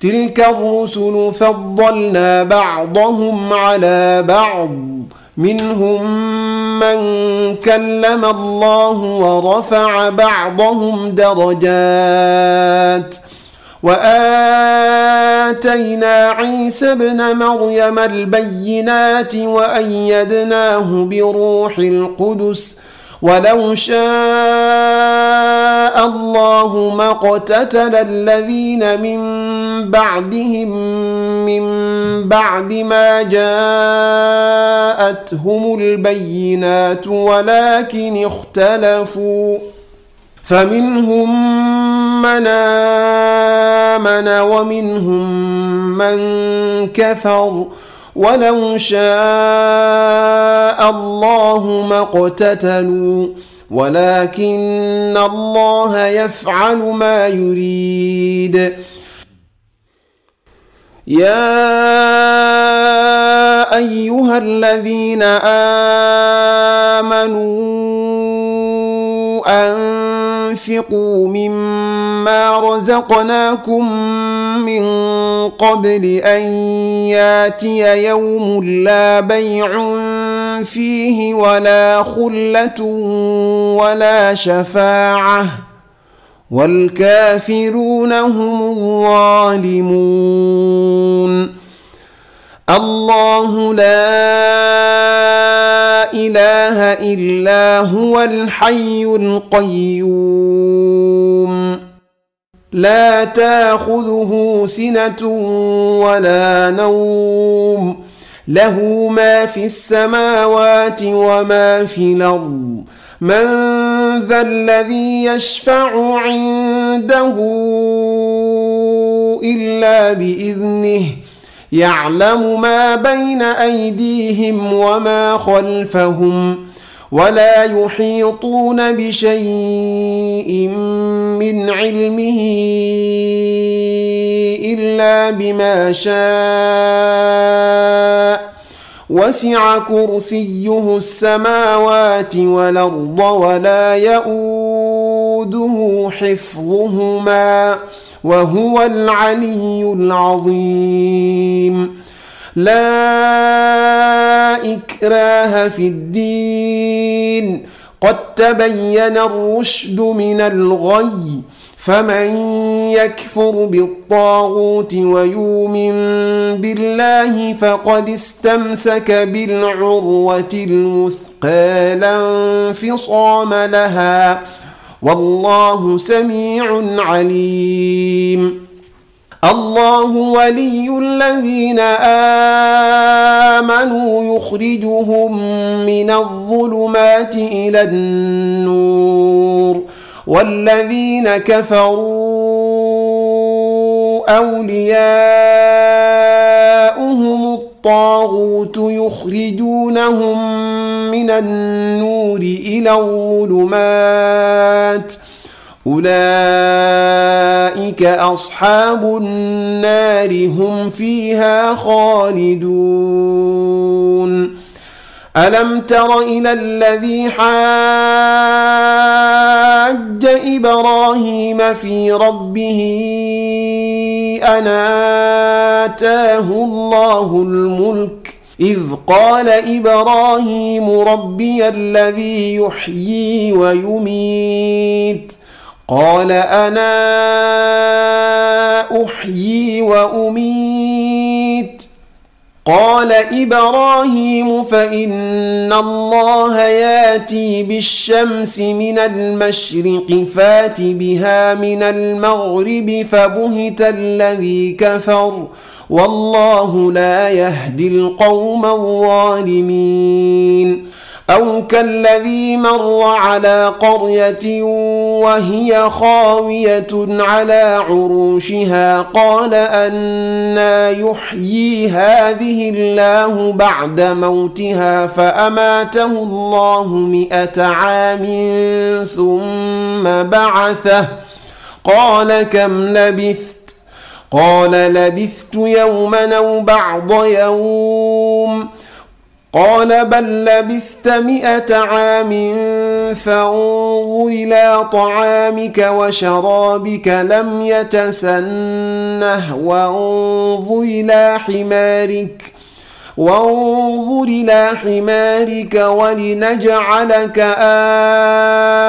تلك الرسل فضلنا بعضهم على بعض منهم من كلم الله ورفع بعضهم درجات وآتينا عيسى ابن مريم البينات وأيدناه بروح القدس ولو شاء الله ما اقتتل الذين من بعدهم من بعد ما جاءتهم البينات ولكن اختلفوا فمنهم من آمن ومنهم من كفر ولو شاء الله ما اقتتلوا ولكن الله يفعل ما يريد يا أيها الذين آمنوا أنفقوا مما رزقناكم من قبل أن ياتي يوم لا بيع فيه ولا خلة ولا شفاعة والكافرون هم الظالمون الله لا إله إلا هو الحي القيوم لا تأخذه سنة ولا نوم له ما في السماوات وما في الأرض من ذا الذي يشفع عنده إلا بإذنه يعلم ما بين أيديهم وما خلفهم ولا يحيطون بشيء من علمه إلا بما شاء وسع كرسيه السماوات والأرض ولا يؤوده حفظهما وهو العلي العظيم لا إكراه في الدين قد تبين الرشد من الغي فمن يكفر بالطاغوت ويؤمن بالله فقد استمسك بالعروة الوثقى لا انفصام لها والله سميع عليم الله ولي الذين آمنوا يخرجهم من الظلمات إلى النور والذين كفروا أولياؤهم الطاغوت يخرجونهم من النور إلى الظلمات أولئك أصحاب النار هم فيها خالدون ألم تر إلى الذي حاج إبراهيم في ربه أن آتاه الله الملك إذ قال إبراهيم ربي الذي يحيي ويميت قال أنا أحيي وأميت قال إبراهيم فإن الله ياتي بالشمس من المشرق فات بها من المغرب فبهت الذي كفر والله لا يهدي القوم الظالمين أو كالذي مر على قرية وهي خاوية على عروشها قال أنى يحيي هذه الله بعد موتها فأماته الله 100 عام ثم بعثه قال كم لبثت قال لبثت يوما أو بعض يوم قال بل لبثت 100 عام فانظر إلى طعامك وشرابك لم يتسنه وانظر إلى حمارك ولنجعلك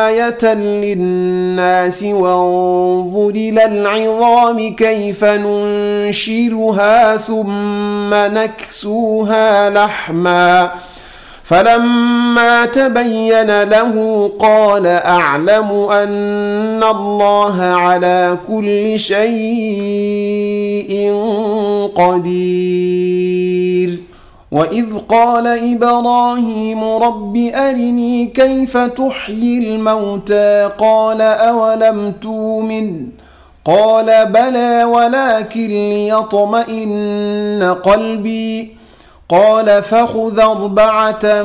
آية للناس وانظر إلى العظام كيف ننشرها ثم نكسوها لحما فلما تبين له قال أعلم أن الله على كل شيء قدير. وإذ قال إبراهيم رب أرني كيف تحيي الموتى قال أولم تؤمن قال بلى ولكن ليطمئن قلبي قال فخذ 4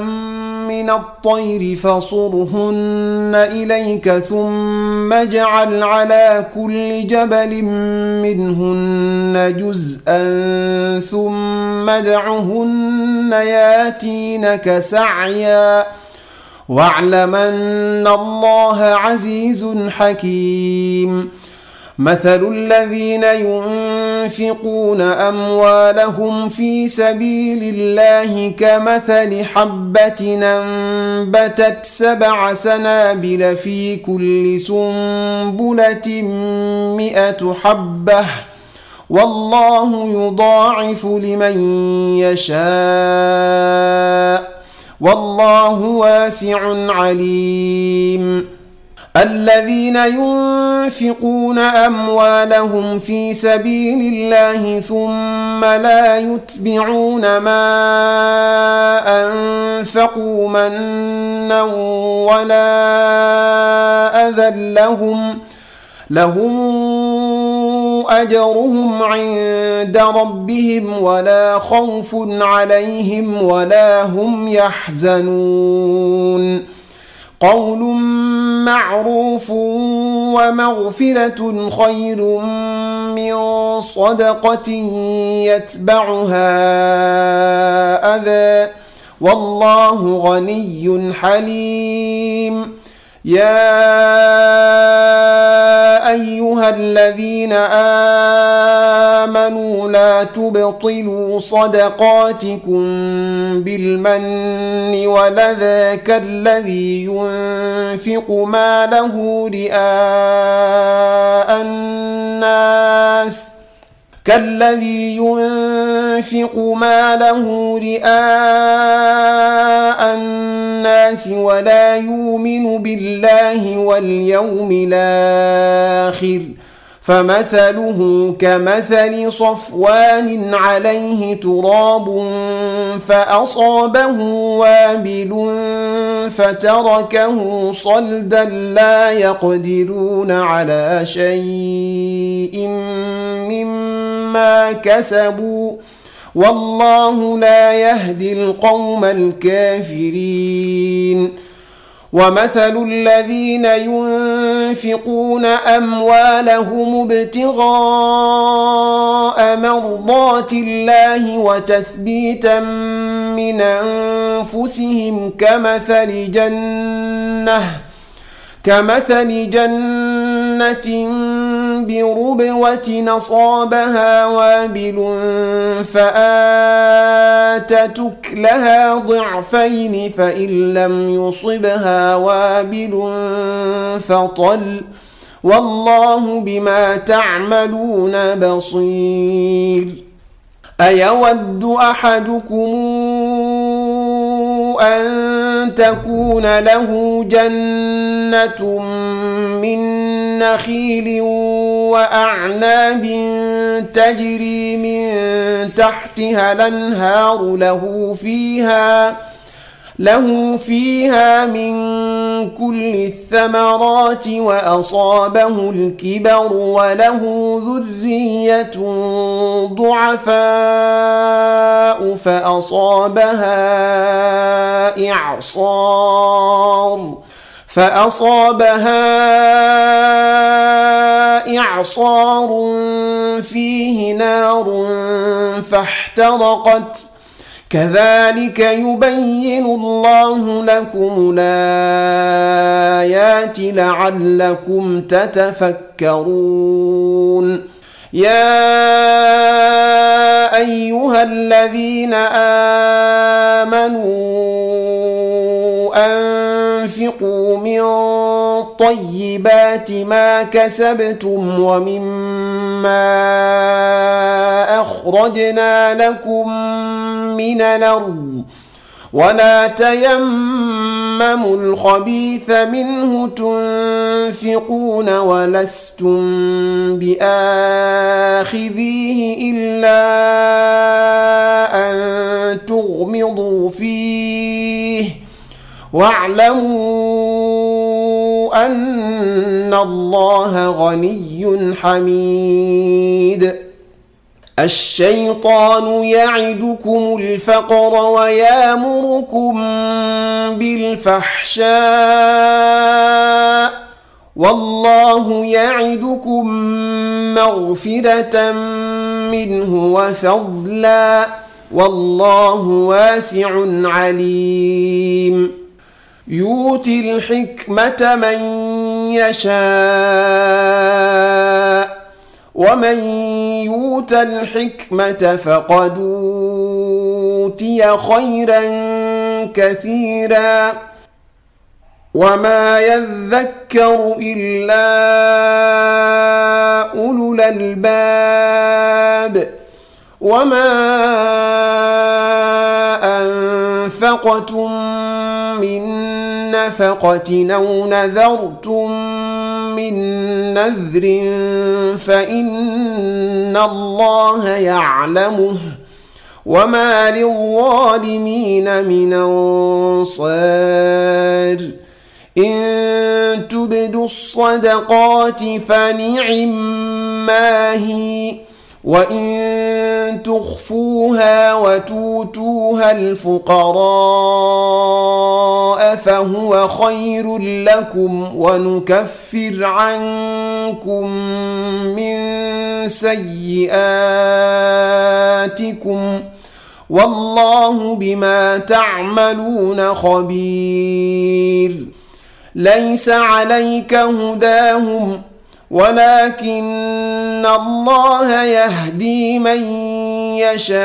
من الطير فصرهن إليك ثم اجعل على كل جبل منهن جزءا ثم ادعهن ياتينك سعيا واعلم أن الله عزيز حكيم. مثل الذين ينفقون أموالهم في سبيل الله كمثل حبة أنبتت 7 سنابل في كل سنبلة 100 حبة والله يضاعف لمن يشاء والله واسع عليم. الذين ينفقون أموالهم في سبيل الله ثم لا يتبعون ما أنفقوا منا ولا أذى لهم أجرهم عند ربهم ولا خوف عليهم ولا هم يحزنون. قول معروف ومغفرة خير من صدقة يتبعها أذى والله غني حليم. يا أيها الذين آمنوا لا تبطلوا صدقاتكم بالمن والأذى كالذي ينفق ماله رئاء الناس ولا يؤمن بالله واليوم الآخر فمثله كمثل صفوان عليه تراب فأصابه وابل فتركه صلدا لا يقدرون على شيء مما كسبوا والله لا يهدي القوم الكافرين. ومثل الذين ينفقون أموالهم ابتغاء مرضات الله وتثبيتا من أنفسهم كمثل جنة بربوة أصابها وابل فآتت أكلها ضعفين فإن لم يصبها وابل فطل والله بما تعملون بصير. أيود أحدكم أن تكون له جنة من نخيل وأعناب تجري من تحتها الأنهار له فيها من كل الثمرات وأصابه الكبر وله ذرية ضعفاء فأصابها إعصار فيه نار فاحترقت كذلك يبين الله لكم الآيات لعلكم تتفكرون يا أيها الذين آمنوا أنفقوا من طيبات ما كسبتم ومما أخرجنا لكم من الأرض ولا تيمموا الخبيث منه تنفقون ولستم بآخذيه إلا أن تغمضوا فيه واعلموا أن الله غني حميد الشيطان يعدكم الفقر ويامركم بالفحشاء والله يعدكم مغفرة منه وفضلا والله واسع عليم يؤتي الحكمة من يشاء ومن يؤت الحكمة فقد أوتي خيرا كثيرا وما يذكر إلا أولو الألباب وما أنفقتم من نفقة أو نذرتم من نذر فإن الله يعلمه وما للظالمين من أنصار إن تبدوا الصدقات فنعما هي وإن تخفوها وتؤتوها الفقراء فهو خير لكم ونكفر عنكم من سيئاتكم والله بما تعملون خبير ليس عليك هداهم ولكن الله يهدي من يشاء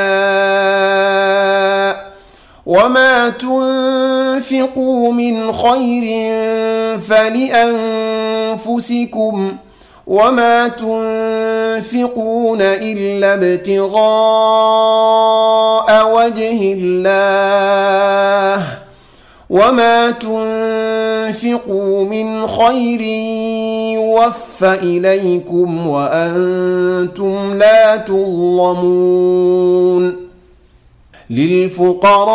وما تنفقوا من خير فلأنفسكم وما تنفقون إلا ابتغاء وجه الله وما تنفقوا من خير يوفى إليكم وأنتم لا تظلمون للفقراء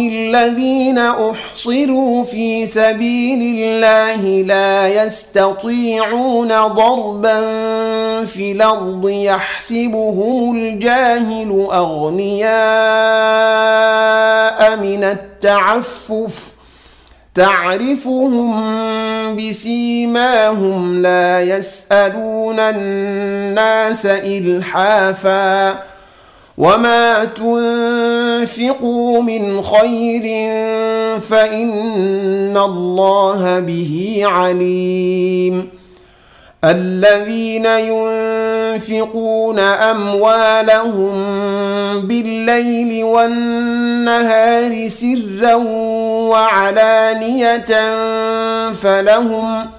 الذين أحصروا في سبيل الله لا يستطيعون ضربا في الأرض يحسبهم الجاهل أغنياء من التعفف تعرفهم بسيماهم لا يسألون الناس إلحافا وما تنفقوا من خير فإن الله به عليم الذين ينفقون أموالهم بالليل والنهار سرا وعلانية فلهم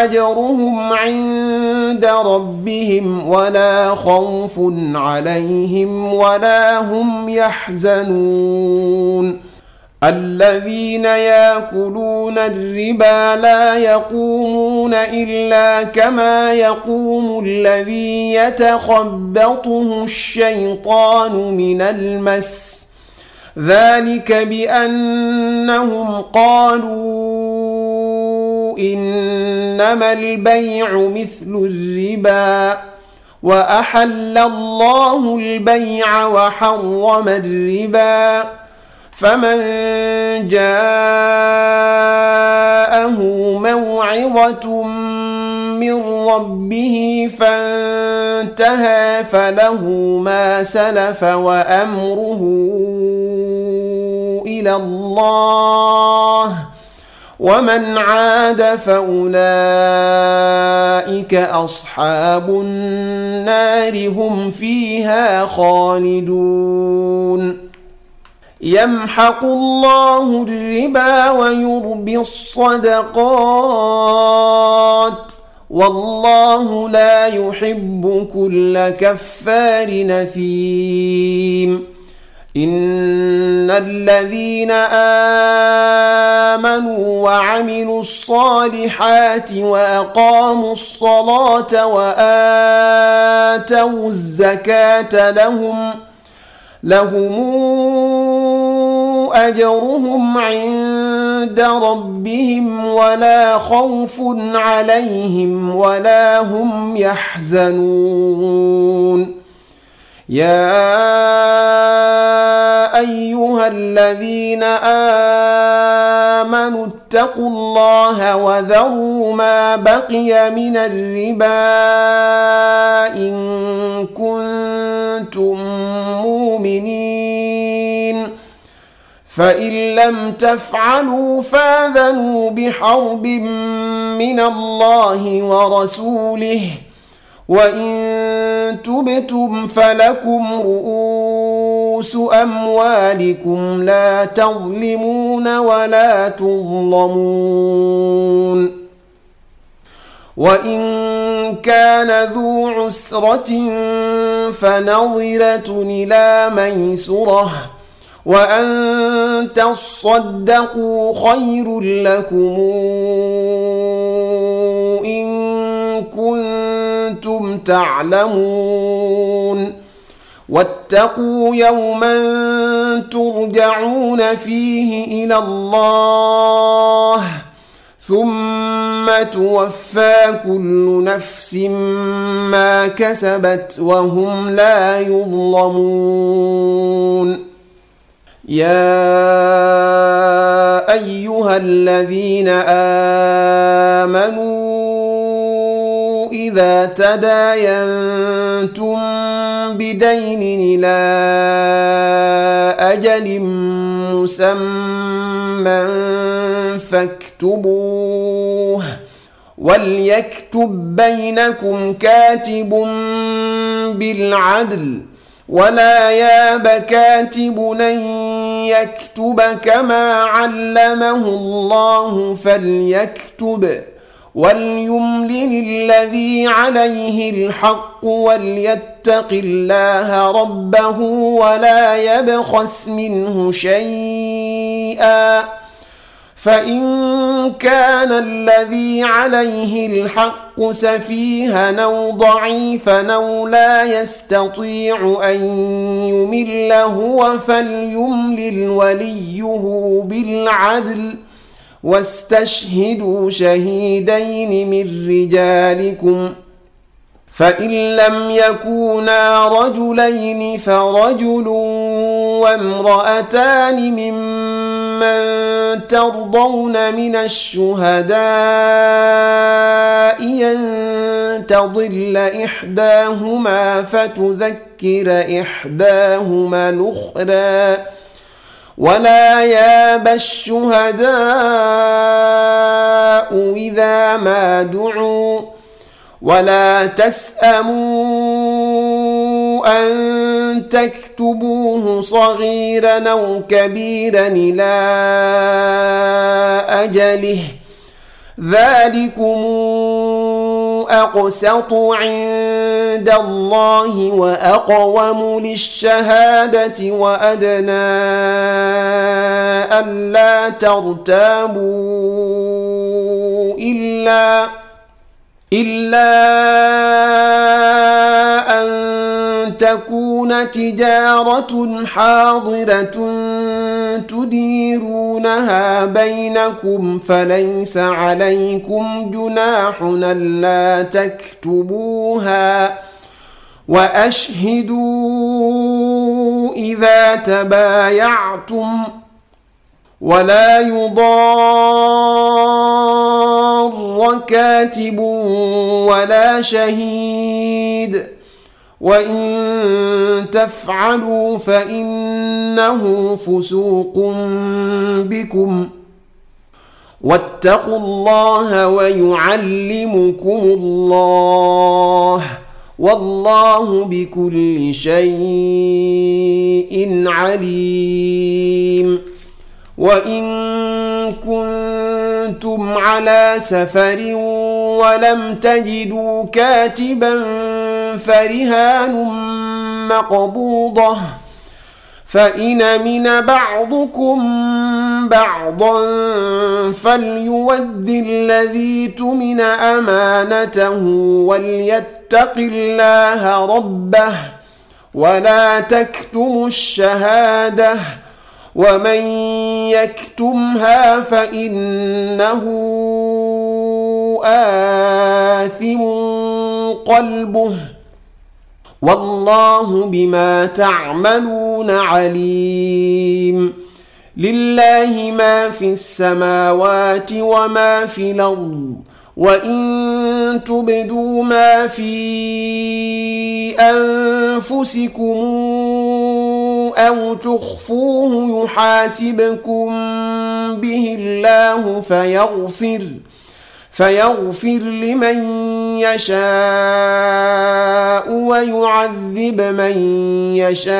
أجرهم عند ربهم ولا خوف عليهم ولا هم يحزنون الذين يأكلون الربا لا يقومون إلا كما يقوم الذي يتخبطه الشيطان من المس ذلك بأنهم قالوا إنما البيع مثل الربا وأحل الله البيع وحرم الربا فمن جاءه موعظة من ربه فانتهى فله ما سلف وأمره إلى الله ومن عاد فأولئك أصحاب النار هم فيها خالدون يمحق الله الربا ويربي الصدقات والله لا يحب كل كفار نثيم إن الذين آمنوا وعملوا الصالحات وأقاموا الصلاة وآتوا الزكاة لهم أجرهم عند ربهم ولا خوف عليهم ولا هم يحزنون يا أيها الذين آمنوا اتقوا الله وذروا ما بقي من الربا إن كنتم مؤمنين فإن لم تفعلوا فاذنوا بحرب من الله ورسوله وإن تبتم فلكم رؤوس أموالكم لا تظلمون ولا تظلمون وإن كان ذو عسرة فنظرة إلى ميسرة وأن تصدقوا خير لكم إن كنتم تعلمون واتقوا يوما ترجعون فيه إلى الله ثم توفى كل نفس ما كسبت وهم لا يظلمون يا أيها الذين آمنوا إذا تداينتم بدين إلى أجل مسمى فاكتبوه وليكتب بينكم كاتب بالعدل ولا ياب كاتب أن يكتب كما علمه الله فليكتب وليملل الذي عليه الحق وليتق الله ربه ولا يبخس منه شيئا فإن كان الذي عليه الحق سفيها أو ضعيفا أو لا يستطيع أن يمل هو فليملل وليه بالعدل واستشهدوا شهيدين من رجالكم فإن لم يكونا رجلين فرجل وامرأتان ممن ترضون من الشهداء أن تضل إحداهما فتذكر إحداهما الأخرى ولا ياب الشهداء إذا ما دعوا ولا تسأموا أن تكتبوه صغيرا أو كبيرا إلى أجله ذلكم أقسط عند الله وأقوم للشهادة وأدنى ألا ترتابوا إلا أن تكون تجارة حاضرة تديرونها بينكم فليس عليكم جناح ألا تكتبوها وأشهدوا إذا تبايعتم ولا يضار مر كاتب ولا شهيد، وإن تفعلوا فإنه فسوق بكم، واتقوا الله ويعلمكم الله، والله بكل شيء عليم. وإن كنتم على سفر ولم تجدوا كاتبا فرهان مقبوضة، فإن أمن بعضكم بعضا فليؤد الذي اؤتمن أمانته وليتق الله ربه ولا تكتموا الشهادة، ومن يكتمها فإنه آثم قلبه، والله بما تعملون عليم. لله ما في السماوات وما في الأرض، وإن تبدوا ما في أنفسكم أو تخفوه يحاسبكم به الله فيغفر لمن يشاء ويعذب من يشاء،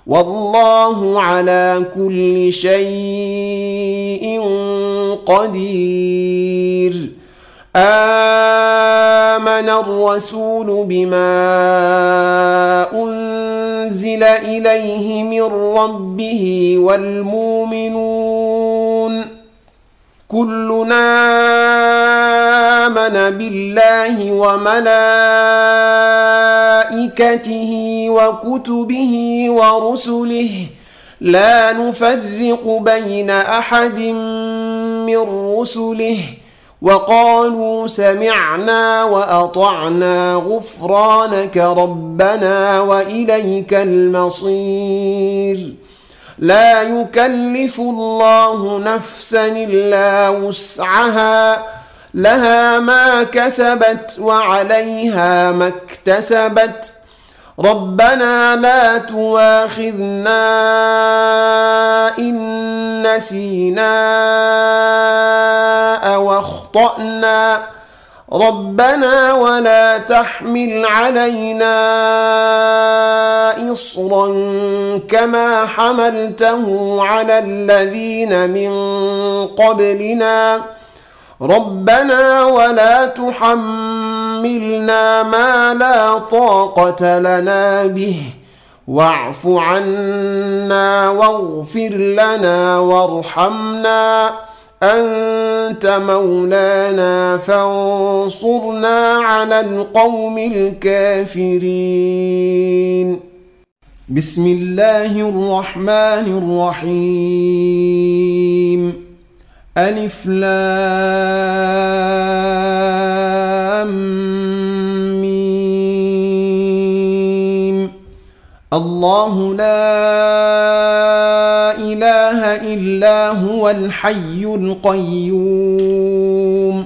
والله على كل شيء قدير. آمن الرسول بما أنزل إليه من ربه والمؤمنون كلنا آمن بالله وملائكته وكتبه ورسله لا نفرق بين أحد من رسله، وقالوا سمعنا وأطعنا غفرانك ربنا وإليك المصير. لا يكلف الله نفسا إلا وسعها، لها ما كسبت وعليها ما اكتسبت، ربنا لا تؤاخذنا إن نسينا أو أخطأنا، ربنا ولا تحمل علينا إصرا كما حملته على الذين من قبلنا، ربنا ولا تحملنا ما لا طاقة لنا به، واعف عنا واغفر لنا وارحمنا، أنت مولانا فانصرنا على القوم الكافرين. بسم الله الرحمن الرحيم. ألف لام ميم. الله لا إله إلا هو الحي القيوم،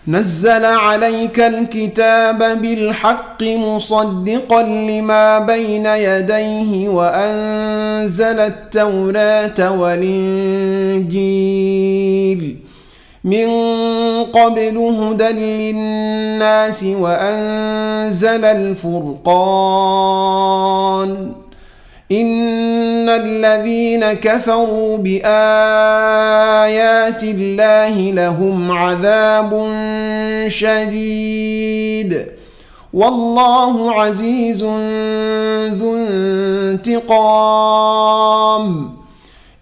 نزل عليك الكتاب بالحق مصدقا لما بين يديه وأنزل التوراة والإنجيل من قبل هدى للناس وأنزل الفرقان، إن الذين كفروا بآيات الله لهم عذاب شديد، والله عزيز ذو انتقام.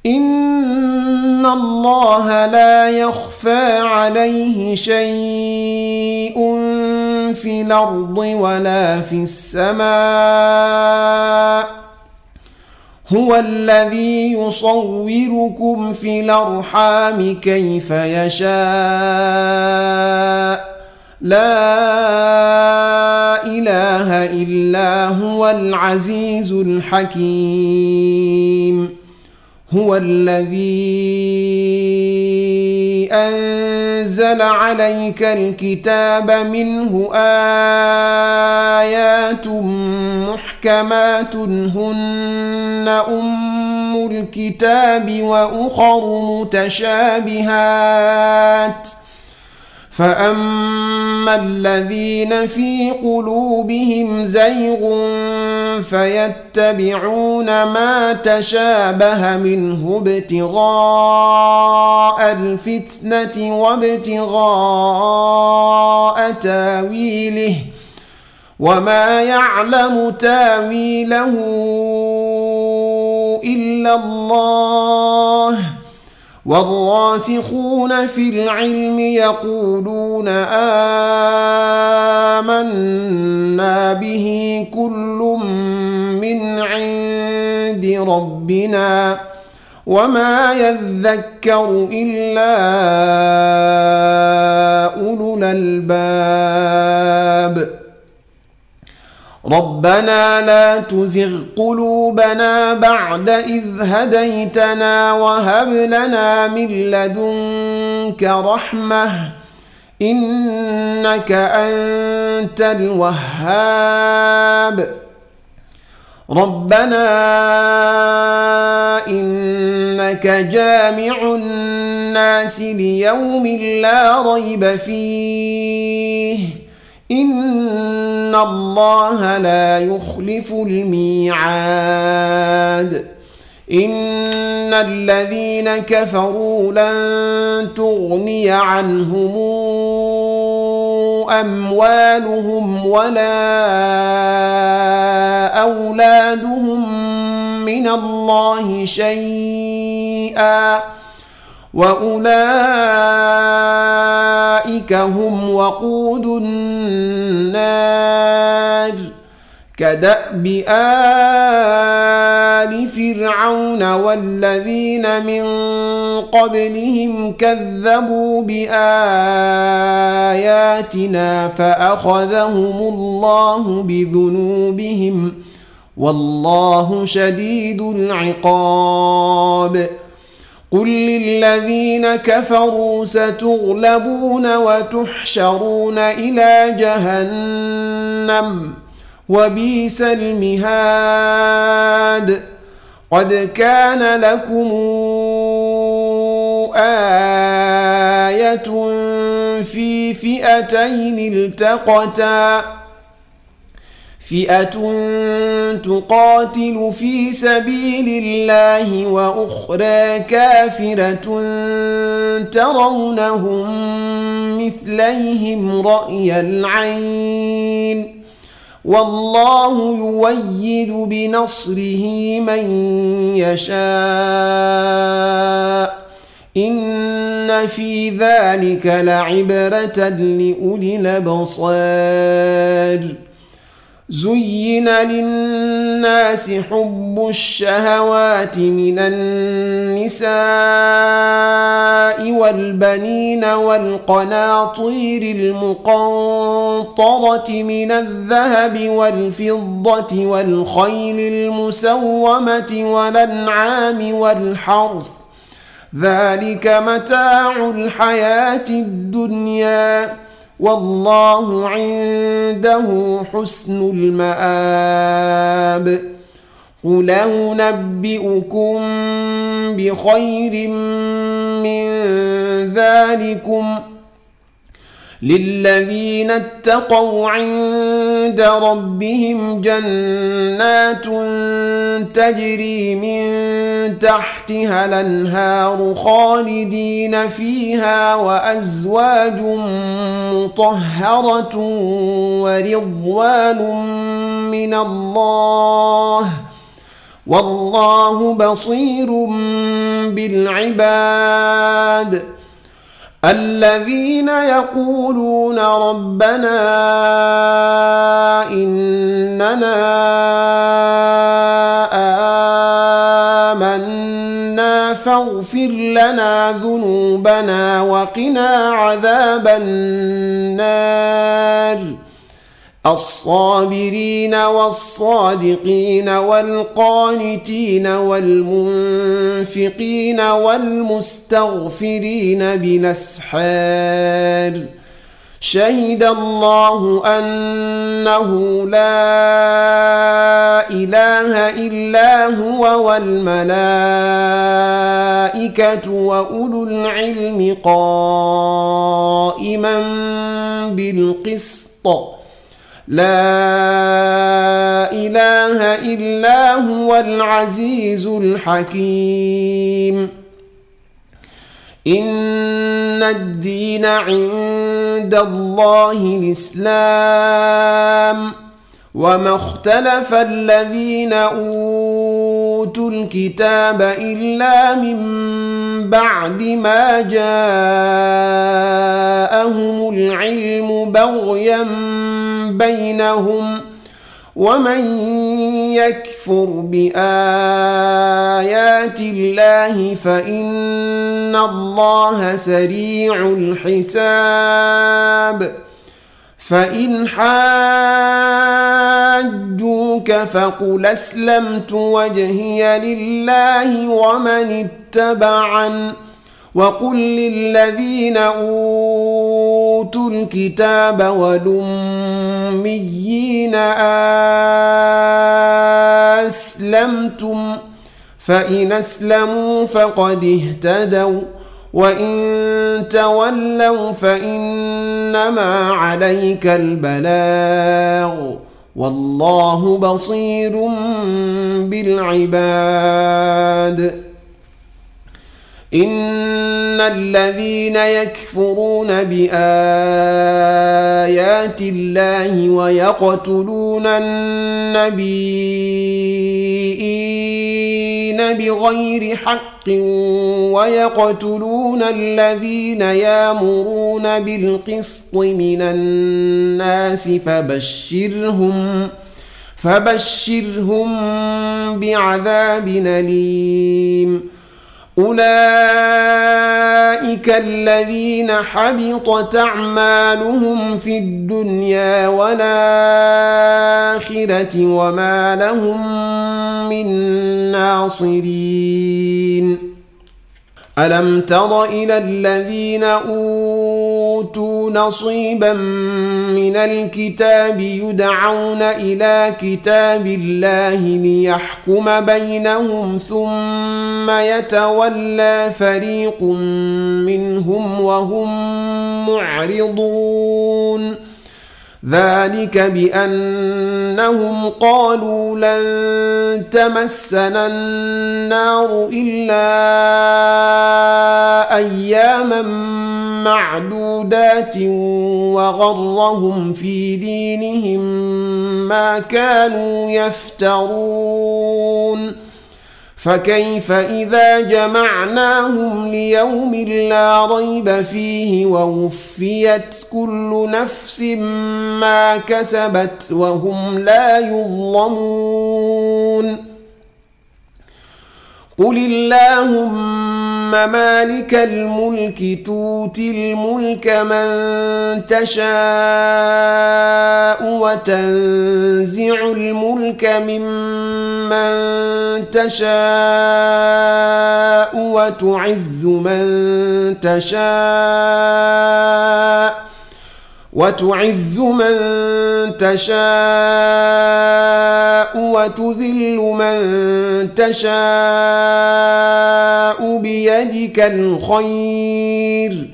إن الله لا يخفى عليه شيء في الأرض ولا في السماء، هو الذي يصوركم في الأرحام كيف يشاء، لا إله إلا هو العزيز الحكيم. هو الذي أنزل عليك الكتاب منه آيات محكمات هن أم الكتاب وأخر متشابهات فأما الذين في قلوبهم زيغ فيتبعون ما تشابه منه ابتغاء الفتنة وابتغاء تاويله وما يعلم تاويله إلا الله والراسخون في العلم يقولون آمنا به كل من عند ربنا وما يذكر إلا أولو الألباب ربنا لا تزغ قلوبنا بعد إذ هديتنا وهب لنا من لدنك رحمة إنك أنت الوهاب ربنا إنك جامع الناس ليوم لا ريب فيه إن الله لا يخلف الميعاد إن الذين كفروا لن تغني عنهم أموالهم ولا أولادهم من الله شيئا وأولئك هم وقود النار كدأب آل فرعون والذين من قبلهم كذبوا بآياتنا فأخذهم الله بذنوبهم والله شديد العقاب قل للذين كفروا ستغلبون وتحشرون إلى جهنم وبئس المهاد قد كان لكم آية في فئتين التقتا فئة تقاتل في سبيل الله وأخرى كافرة ترونهم مثليهم رأي العين والله يؤيد بنصره من يشاء إن في ذلك لعبرة لأولي الأبصار زين للناس حب الشهوات من النساء والبنين والقناطير المقنطرة من الذهب والفضة والخيل المسومة والأنعام والحرث ذلك متاع الحياة الدنيا والله عنده حسن المآب قل أنبئكم بخير من ذلكم للذين اتقوا عند ربهم جنات تجري من تحتها الأنهار خالدين فيها وأزواج مطهرة ورضوان من الله والله بصير بالعباد الذين يقولون ربنا إننا آمنا فاغفر لنا ذنوبنا وقنا عذاب النار الصابرين والصادقين والقانتين والمنفقين والمستغفرين بالأسحار شهد الله أنه لا إله إلا هو والملائكة وأولو العلم قائما بالقسط لا إله إلا هو العزيز الحكيم إن الدين عند الله الإسلام وما اختلف الذين أوتوا الكتاب إلا من بعد ما جاءهم العلم بغيا بينهم ومن يكفر بآيات الله فإن الله سريع الحساب فإن حاجوك فقل أسلمت وجهي لله ومن اتبعن وقل للذين أوتوا الكتاب والأميين أسلمتم فإن أسلموا فقد اهتدوا وإن تولوا فإنما عليك البلاغ والله بصير بالعباد إن الذين يكفرون بآيات الله ويقتلون النبيين بغير حق ويقتلون الذين يأمرون بالقسط من الناس فبشرهم بعذاب أليم أولئك الذين حبطت أعمالهم في الدنيا والآخرة وما لهم من ناصرين ألم تر إلى الذين أوتوا نصيبا من الكتاب يدعون إلى كتاب الله ليحكم بينهم ثم يتولى فريق منهم وهم معرضون ذلك بأنهم قالوا لن تمسنا النار إلا أياما معدودات وغرهم في دينهم ما كانوا يفترون فكيف إذا جمعناهم ليوم لا ريب فيه ووفيت كل نفس ما كسبت وهم لا يظلمون قل اللهم مالك الملك تؤتي الملك من تشاء وتنزع الملك ممن تشاء وتعز من تشاء وتذل من تشاء بيدك الخير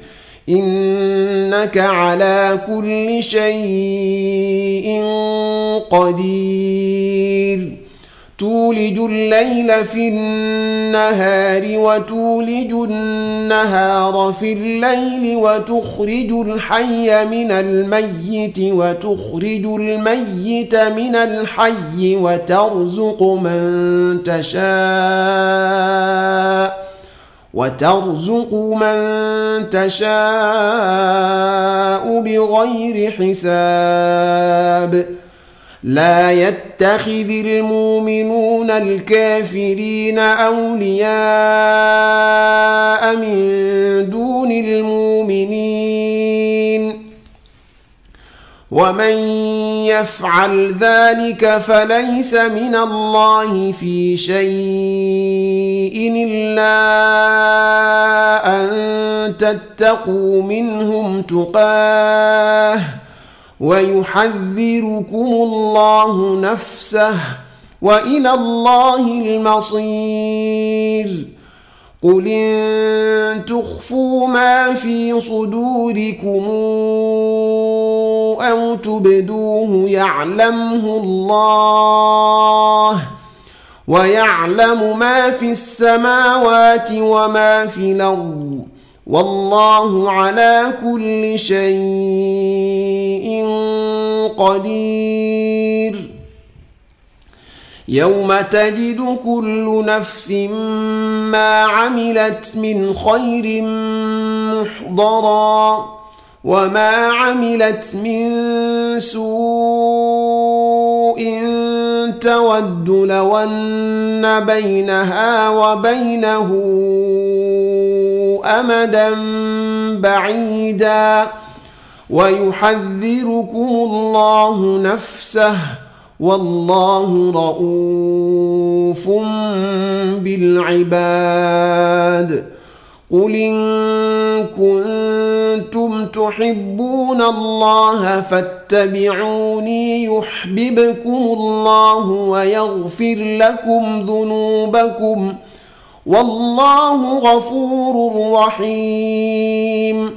إنك على كل شيء قدير تولج الليل في النهار وتولج النهار في الليل وتخرج الحي من الميت وتخرج الميت من الحي وترزق من تشاء بغير حساب لا يتخذ المؤمنون الكافرين أولياء من دون المؤمنين ومن يفعل ذلك فليس من الله في شيء إلا أن تتقوا منهم تقاه ويحذركم الله نفسه وإلى الله المصير. قل إن تخفوا ما في صدوركم أو تبدوه يعلمه الله ويعلم ما في السماوات وما في الأرض والله على كل شيء قدير. يوم تجد كل نفس ما عملت من خير محضرا وما عملت من سوء تود لو أن بينها وبينه أمدا بعيدا ويحذركم الله نفسه والله رؤوف بالعباد. قل إن كنتم تحبون الله فاتبعوني يحببكم الله ويغفر لكم ذنوبكم والله غفور رحيم.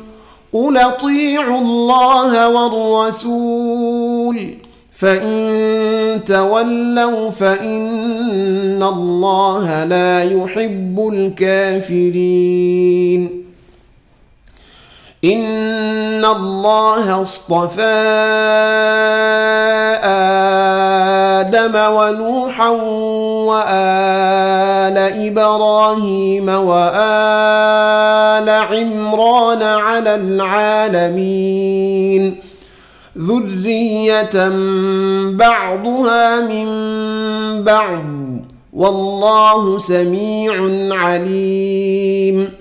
قل اطيعوا الله والرسول فإن تولوا فإن الله لا يحب الكافرين. إن الله اصطفى آدم ونوحا وآل إبراهيم وآل عمران على العالمين ذرية بعضها من بعض والله سميع عليم.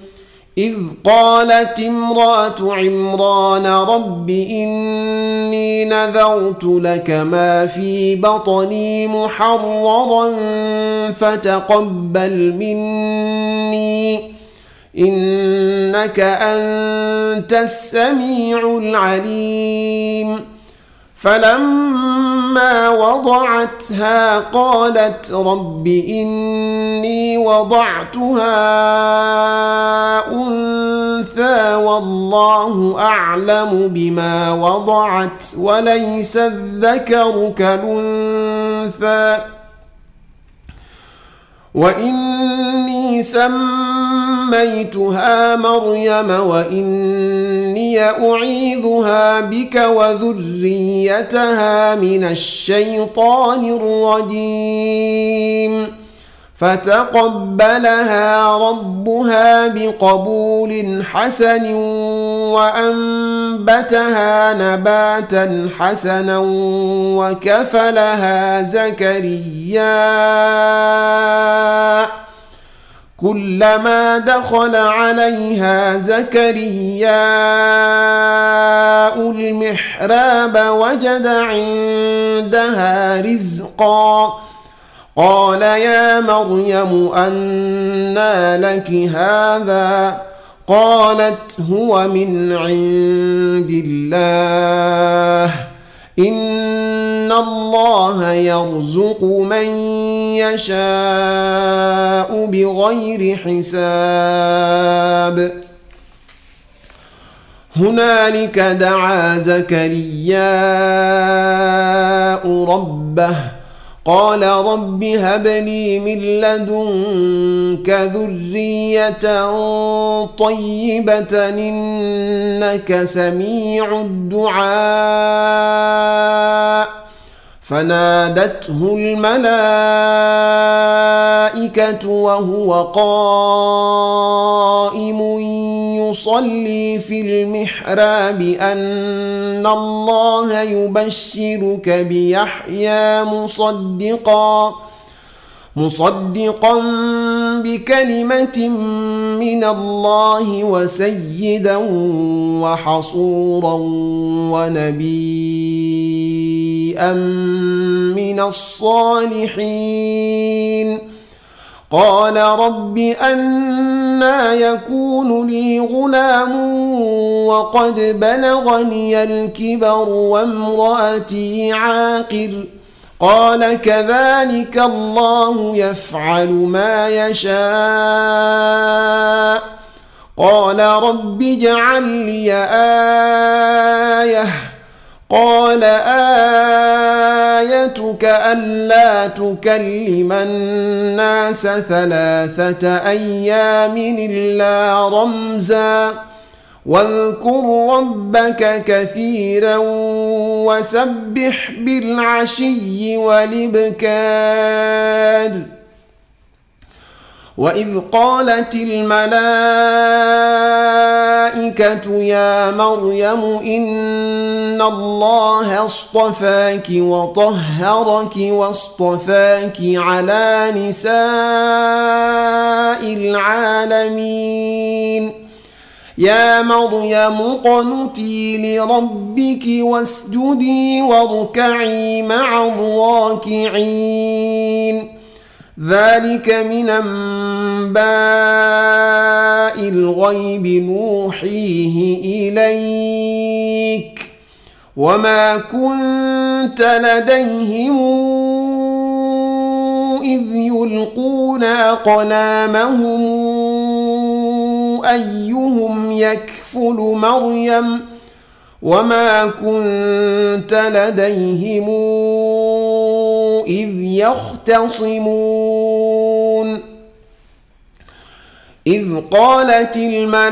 إذ قالت امرأة عمران رب إني نذرت لك ما في بطني محررا فتقبل مني إنك أنت السميع العليم. فلما وضعتها قالت رب إني وضعتها أنثى والله أعلم بما وضعت وليس الذكر كالأنثى وإني سميتها مريم وإني أعيذها بك وذريتها من الشيطان الرجيم. فتقبلها ربها بقبول حسن وأنبتها نباتا حسنا وكفلها زكريا كلما دخل عليها زكرياء المحراب وجد عندها رزقا قال يا مريم أنى لك هذا قالت هو من عند الله إن الله يرزق من يشاء بغير حساب. هنالك دعا زكرياء ربه قال رب هب لي من لدنك ذرية طيبة إنك سميع الدعاء. فنادته الملائكة وهو قائم يصلي في المحراب أن الله يبشرك بيحيى مصدقا بكلمة من الله وسيدا وحصورا ونبيا من الصالحين. قال رب أنى يكون لي غلام وقد بلغني الكبر وامرأتي عاقر. قال كذلك الله يفعل ما يشاء. قال رب اجعل لي آية. قال آيتك ألا تكلم الناس 3 أيام إلا رمزا واذكر ربك كثيرا وسبح بالعشي والإبكار. وإذ قالت الملائكة يا مريم إن الله اصطفاك وطهرك واصطفاك على نساء العالمين. يا مريم اقنتي لربك واسجدي واركعي مع الراكعين. ذلك من أنباء الغيب نوحيه إليك وما كنت لديهم إذ يلقون أقلامهم أيهم يكفل مريم وما كنت لديهم إذ يختصمون. إذ قالت الملائكة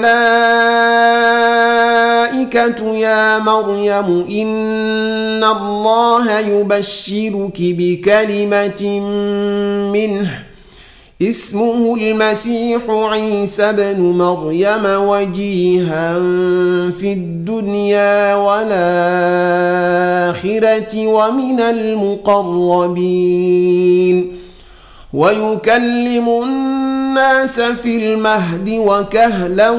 يا مريم إن الله يبشرك بكلمة منه اسمه المسيح عيسى بن مريم وجيها في الدنيا والآخرة ومن المقربين ويكلم الناس في المهد وكهلا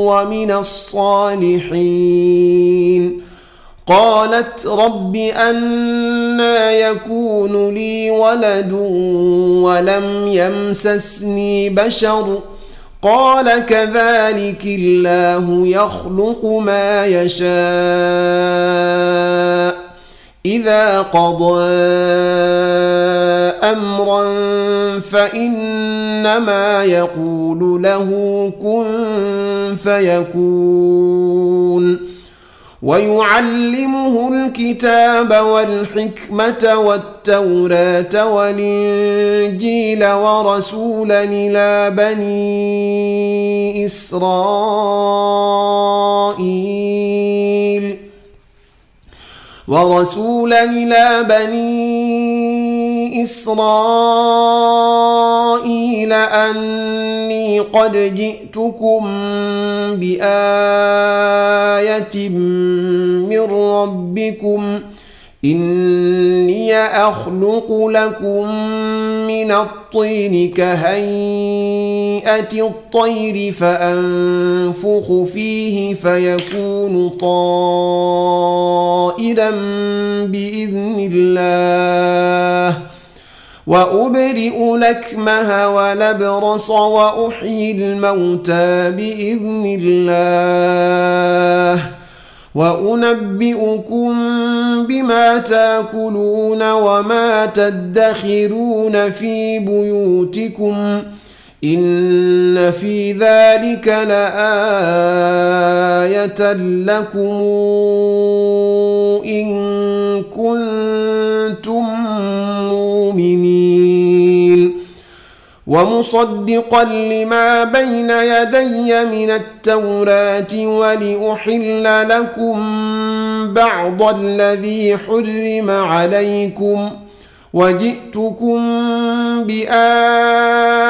ومن الصالحين. قالت رب أنى يكون لي ولد ولم يمسسني بشر قال كذلك الله يخلق ما يشاء إذا قضى أمرا فإنما يقول له كن فيكون. ويعلمه الكتاب والحكمة والتوراة والإنجيل ورسولا إلى بني إسرائيل أني قد جئتكم بآية من ربكم إني أخلق لكم من الطين كهيئة الطير فأنفخ فيه فيكون طائرا بإذن الله وأبرئ الأكمه والأبرص وأحيي الموتى بإذن الله وأنبئكم بما تأكلون وما تدخرون في بيوتكم إن في ذلك لآية لكم إن كنتم مؤمنين. ومصدقا لما بين يدي من التوراة ولأحل لكم بعض الذي حرم عليكم وجئتكم بآية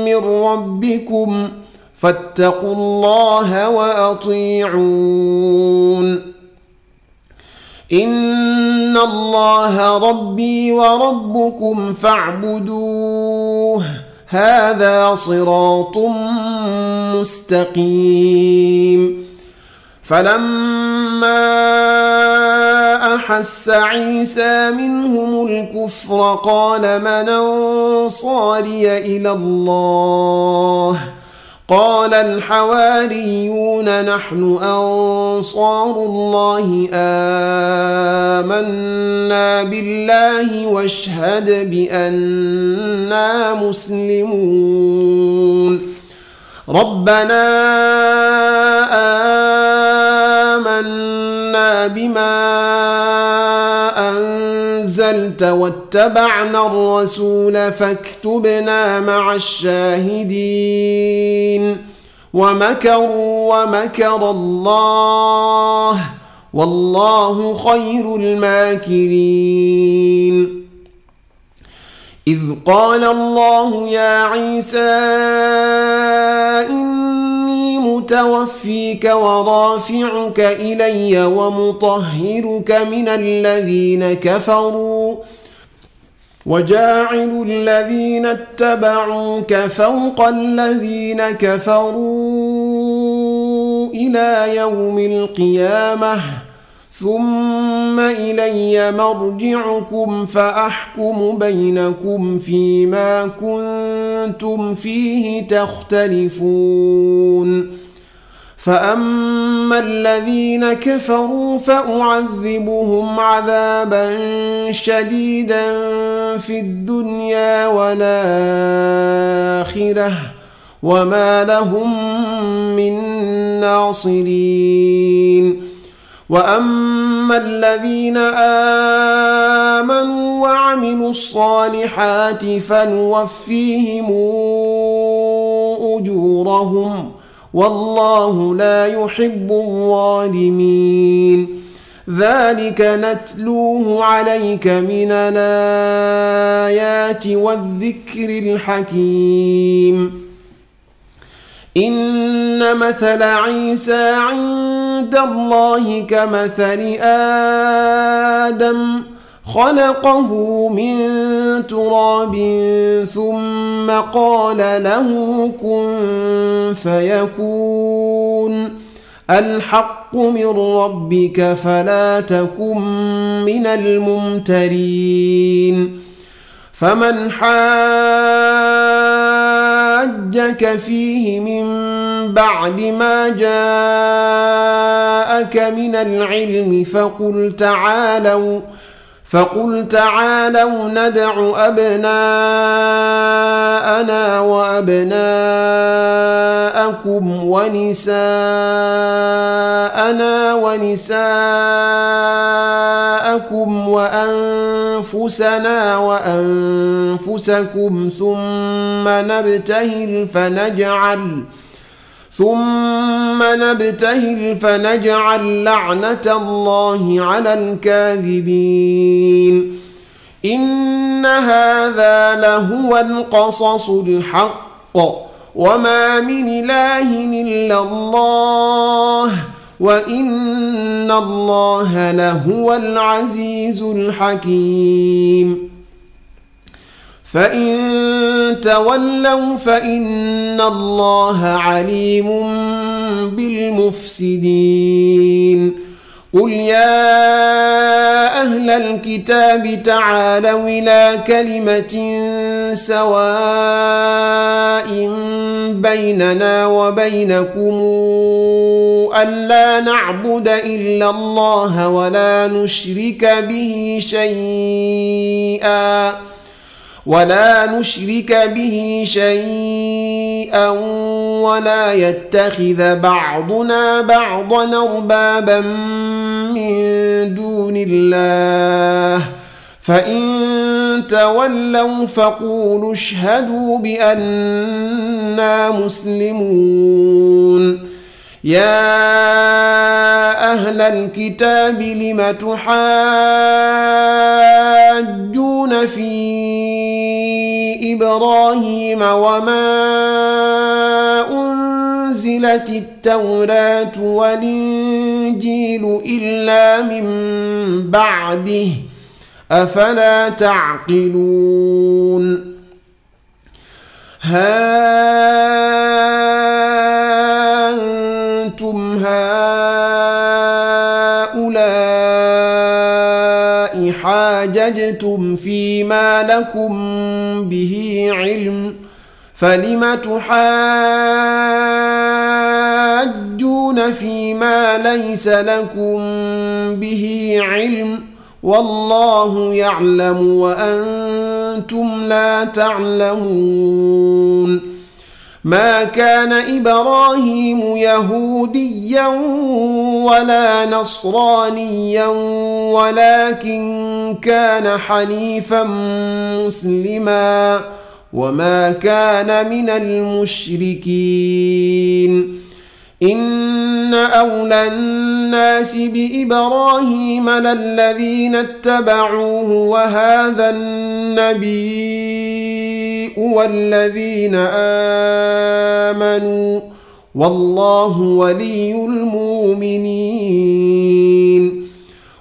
من ربكم فاتقوا الله وأطيعون. إن إن الله ربي وربكم فاعبدوه هذا صراط مستقيم. فلما أحس عيسى منهم الكفر قال من أنصاري إلى الله قال الحواريون نحن أنصار الله آمنا بالله واشهد بأننا مسلمون. ربنا آمنا بما أنزلت واتبعنا الرسول فاكتبنا مع الشاهدين. ومكروا ومكر الله والله خير الماكرين. إذ قال الله يا عيسى إني متوفيك ورافعك إلي ومطهرك من الذين كفروا وجاعل الذين اتبعوك فوق الذين كفروا إلى يوم القيامة ثم إلي مرجعكم فأحكم بينكم فيما كنتم فيه تختلفون. فأما الذين كفروا فأعذبهم عذابا شديدا في الدنيا والآخرة وما لهم من ناصرين. وأما الذين آمنوا وعملوا الصالحات فنوفيهم أجورهم والله لا يحب الظالمين. ذلك نتلوه عليك من الآيات والذكر الحكيم. إن مثل عيسى عند الله كمثل آدم خلقه من تراب ثم قال له كن فيكون. الحق من ربك فلا تكن من الممترين. فمن حاجك فيه من بعد ما جاءك من العلم فقل تعالوا ندع أبناءنا وأبناءكم ونساءنا ونساءكم وأنفسنا وأنفسكم ثم نبتهل فنجعل لعنة الله على الكاذبين. إن هذا لهو القصص الحق وما من إله إلا الله وإن الله لهو العزيز الحكيم. فإن تولوا فإن الله عليم بالمفسدين. قل يا أهل الكتاب تعالوا إلى كلمة سواء بيننا وبينكم ألا نعبد إلا الله ولا نشرك به شيئا ولا يتخذ بعضنا بعضا أربابا من دون الله. فإن تولوا فقولوا اشهدوا بأننا مسلمون. يا أهل الكتاب لم تحاجون في إبراهيم وما أنزلت التوراة والإنجيل إلا من بعده أفلا تعقلون ها أنتم هؤلاء حاججتم فيما لكم به علم فلم تحاجون فيما ليس لكم به علم والله يعلم وأنتم لا تعلمون ما كان إبراهيم يهوديا ولا نصرانيا ولكن كان حنيفا مسلما وما كان من المشركين إن أولى الناس بإبراهيم للذين اتبعوه وهذا النبي والذين آمنوا والله ولي المؤمنين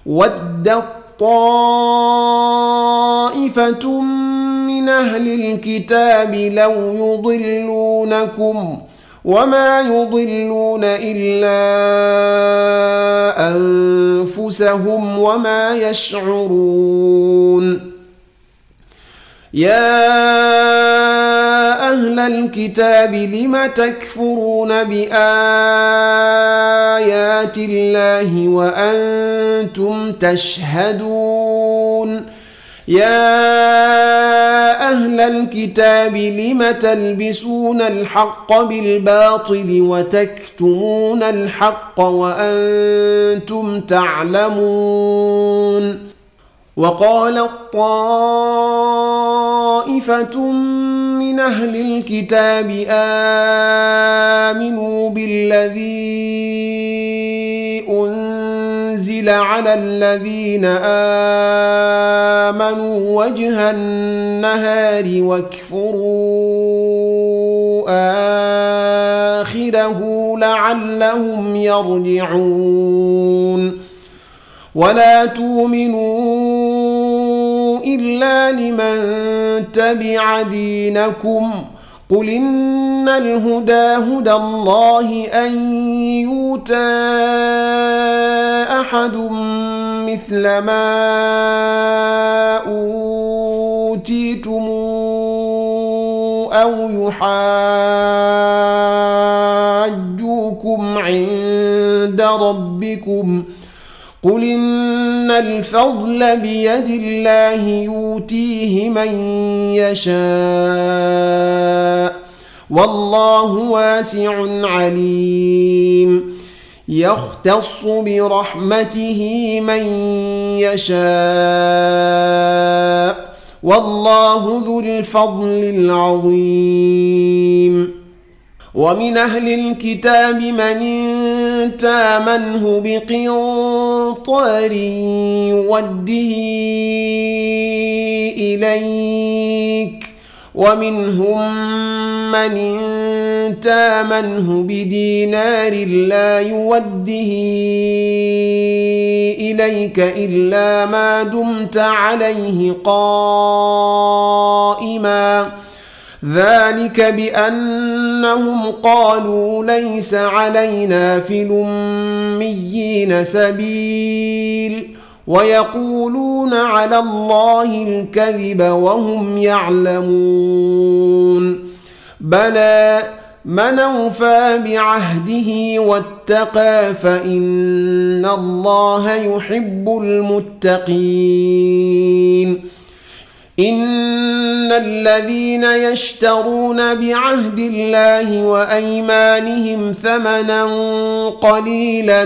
ودت طائفة من أهل الكتاب لو يضلونكم وما يضلون إلا أنفسهم وما يشعرون يا أهل الكتاب لم تكفرون بآيات الله وأنتم تشهدون يا أهل الكتاب لم تلبسون الحق بالباطل وتكتمون الحق وأنتم تعلمون وقالت طائفة من أهل الكتاب آمنوا بالذي أنزل على الذين آمنوا وجه النهار واكفروا آخره لعلهم يرجعون ولا تؤمنوا إلا لمن تبع دينكم قل إن الهدى هدى الله أن يؤتى أحد مثل ما أوتيتم أو يحاجوكم عند ربكم قل إن الفضل بيد الله يؤتيه من يشاء والله واسع عليم يختص برحمته من يشاء والله ذو الفضل العظيم ومن أهل الكتاب من تامنه بقنطار يوده إليك ومنهم من تامنه بدينار لا يوده إليك إلا ما دمت عليه قائما ذلك بأنهم قالوا ليس علينا في الأميين سبيل ويقولون على الله الكذب وهم يعلمون بلى من أوفى بعهده واتقى فإن الله يحب المتقين إن الذين يشترون بعهد الله وأيمانهم ثمنا قليلا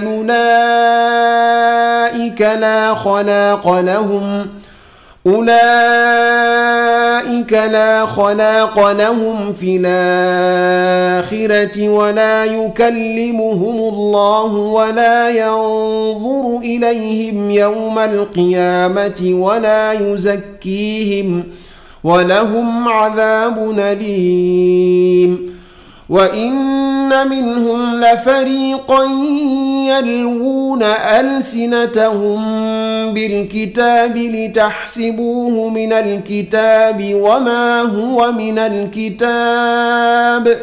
أولئك لا خلاق لهم في الآخرة ولا يكلمهم الله ولا ينظر إليهم يوم القيامة ولا يزكيهم ولهم عذاب أليم وإن منهم لفريقا يلوون ألسنتهم بالكتاب لتحسبوه من الكتاب وما هو من الكتاب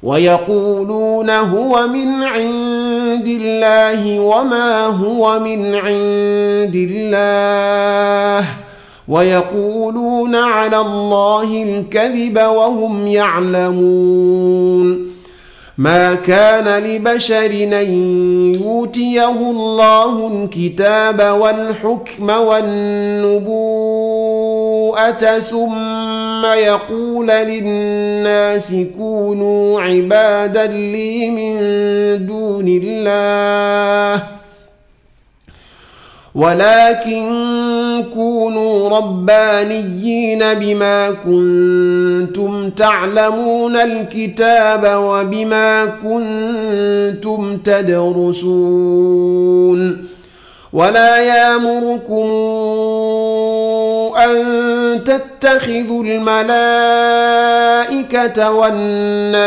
ويقولون هو من عند الله وما هو من عند الله ويقولون على الله الكذب وهم يعلمون. ما كان لبشر أن يؤتيه الله الكتاب والحكم والنبوءة ثم يقول للناس كونوا عبادا لي من دون الله ولكن كونوا ربانيين بما كنتم تعلمون الكتاب وبما كنتم تدرسون. ولا يأمركم أن تتخذوا الملائكة والنبيين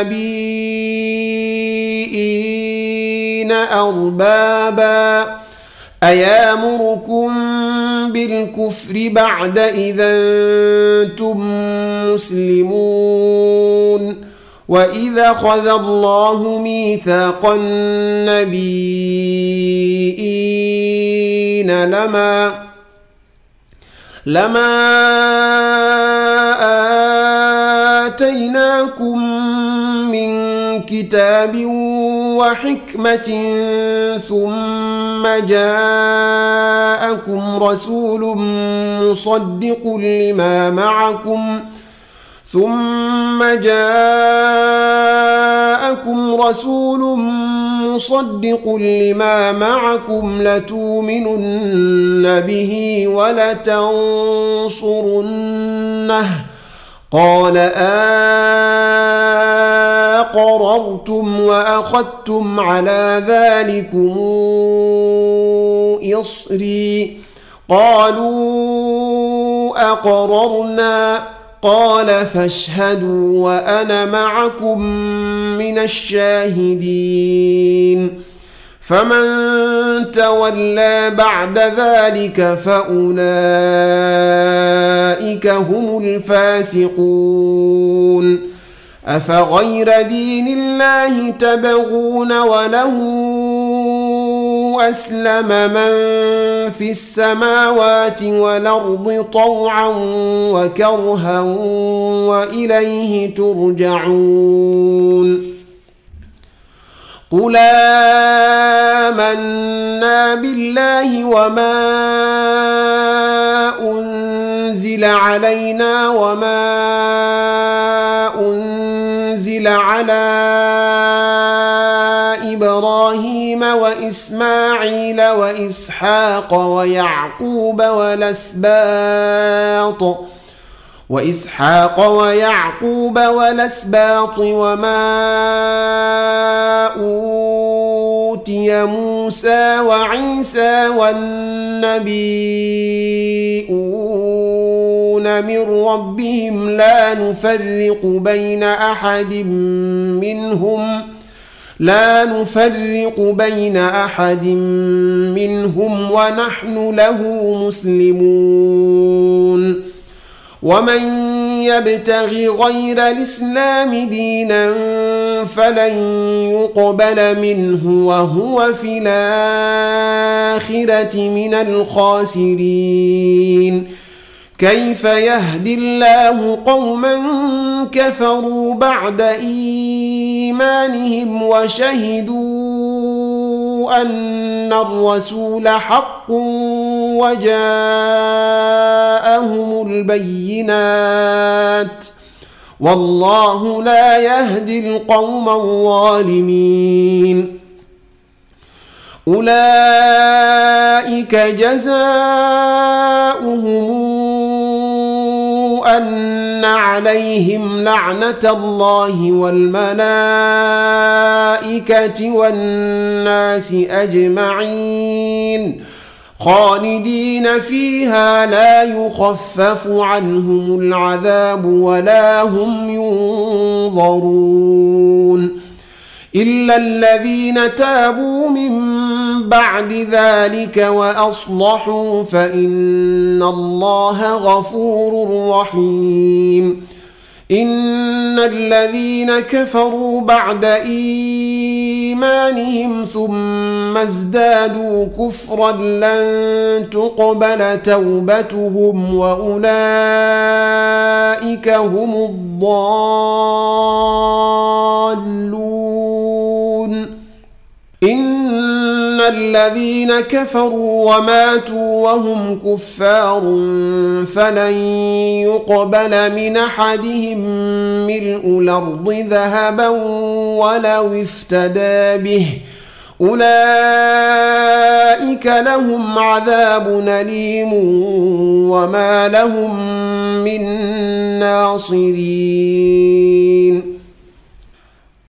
أربابا أيامركم بالكفر بعد إذا أنتم مسلمون. وإذا أخذ الله ميثاق النبيين لما آتيناكم من كتاب وحكمة ثم جاءكم رسول مصدق لما معكم لتؤمنن به ولتنصرنه قال أقررتم وأخذتم على ذلكم إصري قالوا أقررنا قال فاشهدوا وأنا معكم من الشاهدين. فمن تولى بعد ذلك فأولئك هم الفاسقون. أفغير دين الله تبغون وله أسلم من في السماوات والأرض طوعا وكرها وإليه ترجعون. قل آمنا بالله وما أنزل علينا وما أنزل على إبراهيم وإسماعيل وإسحاق ويعقوب والأسباط وما أوتي موسى وعيسى والنبيون من ربهم لا نفرق بين أحد منهم ونحن له مسلمون. ومن يبتغ غير الإسلام دينا فلن يقبل منه وهو في الآخرة من الخاسرين. كيف يهدي الله قوما كفروا بعد إيمانهم وشهدوا أن الرسول حق وجاءهم البينات والله لا يهدي القوم الظالمين. أولئك جزاؤهم أن عليهم لعنة الله والملائكة والناس أجمعين خالدين فيها لا يخفف عنهم العذاب ولا هم ينظرون إلا الذين تابوا من بعد ذلك وأصلحوا فإن الله غفور رحيم إن الذين كفروا بعد إيمانهم ثم ازدادوا كفرا لن تقبل توبتهم وأولئك هم الضالون إن الذين كفروا وماتوا وهم كفار فلن يقبل من أحدهم ملء الأرض ذهبا ولو افتدى به أولئك لهم عذاب أليم وما لهم من ناصرين